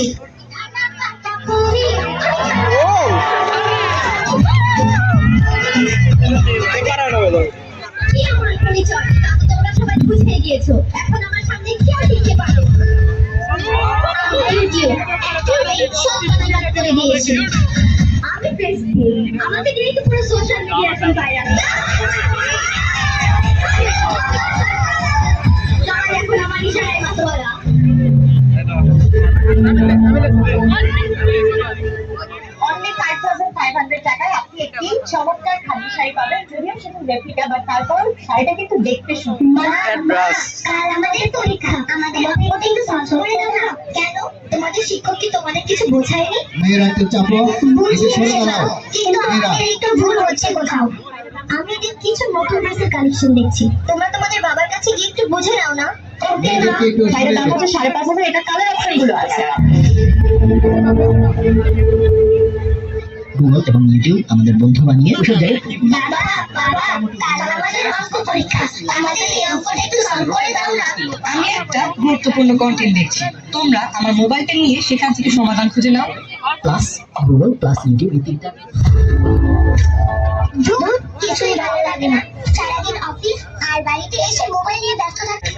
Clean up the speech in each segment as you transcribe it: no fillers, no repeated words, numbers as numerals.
দিয়েছি। তোমরা সবাই বুঝে গিয়েছো, এখন আমার সামনে কেউ টিকতে পারো না। করে দিয়েছি আমি ফেসবুক, আমাকে দিয়ে তো পুরো সোশ্যাল মিডিয়া এখন ভাইরাল। এখন আমার ইশারায় কথা বলা। অনলি 5500 টাকায় আপনি একটি চমৎকার খাদি শাড়ি পাবেন, যদিও সেটা রেপ্লিকা, বাট তারপর শাড়িটা কিন্তু দেখতে সুন্দর। কাল আমাদের পরীক্ষা, আমাদের ওটা একটু সহজ করে দাও না। কেন, তোমাদের শিক্ষক কি তোমাদের কিছু বোঝায়নি? মেয়েরা একটু চাপো, একটু সরে দাঁড়াও। কিন্তু আমাদের একটু ভুল হচ্ছে কোথাও। আমি এদিন কিছু নতুন ড্রেসের কালেকশন দেখছি, তোমরা তোমাদের বাবার কাছে গিয়ে একটু বুঝে নাও না। ওকে না, শাড়ির দাম হচ্ছে 5,500, এটা কালার অপশন গুলো আছে। গুগল এবং ইউটিউব আমাদের বন্ধু বানিয়ে বাবা বাবা, কাল আমাদের অঙ্ক পরীক্ষা, আমাদের এই অঙ্কটা একটু সলভ করে দাও না। আমি একটা গুরুত্বপূর্ণ কন্টেন্ট দেখছি, তোমরা আমার মোবাইলটা নিয়ে সেখান থেকে সমাধান খুঁজে নাও। প্লাস গুগল প্লাস ইউটিউব এই তিনটা কিছুই ভালো লাগে না, সারাদিন অফিস আর বাড়িতে এসে মোবাইল নিয়ে ব্যস্ত থাকি।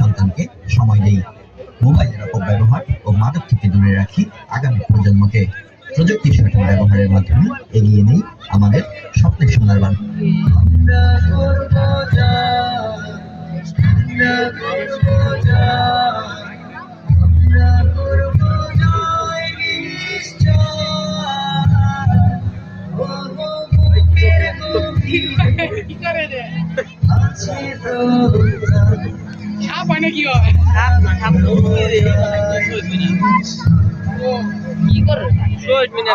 সন্তানকে সময় দেই, মোবাইলের অপব্যবহার ও মাদক থেকে দূরে রাখি আগামী প্রজন্মকে। প্রযুক্তির সঠিক ব্যবহারের মাধ্যমে এগিয়ে নেই আমাদের স্বপ্নের সোনার বাংলা। সাপ হয় না, কি হয় কি করে জীবনে